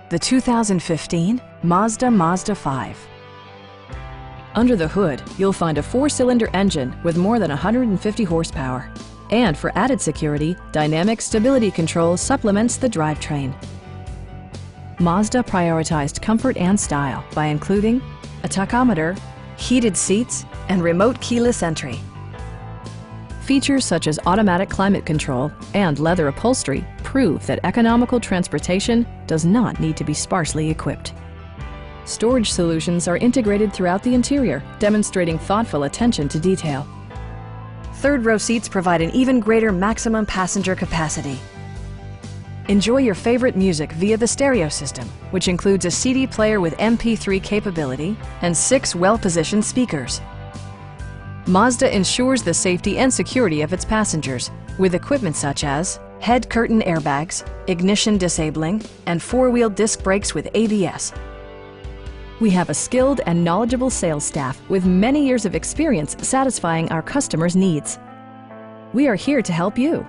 the 2015 Mazda 5. Under the hood, you'll find a 4-cylinder engine with more than 150 horsepower. And for added security, Dynamic Stability Control supplements the drivetrain. Mazda prioritized comfort and style by including a tachometer, heated seats, and remote keyless entry. Features such as automatic climate control and leather upholstery prove that economical transportation does not need to be sparsely equipped. Storage solutions are integrated throughout the interior, demonstrating thoughtful attention to detail. Third-row seats provide an even greater maximum passenger capacity. Enjoy your favorite music via the stereo system, which includes a CD player with MP3 capability and 6 well-positioned speakers. Mazda ensures the safety and security of its passengers with equipment such as head curtain airbags, ignition disabling, and 4-wheel disc brakes with ABS. We have a skilled and knowledgeable sales staff with many years of experience satisfying our customers' needs. We are here to help you.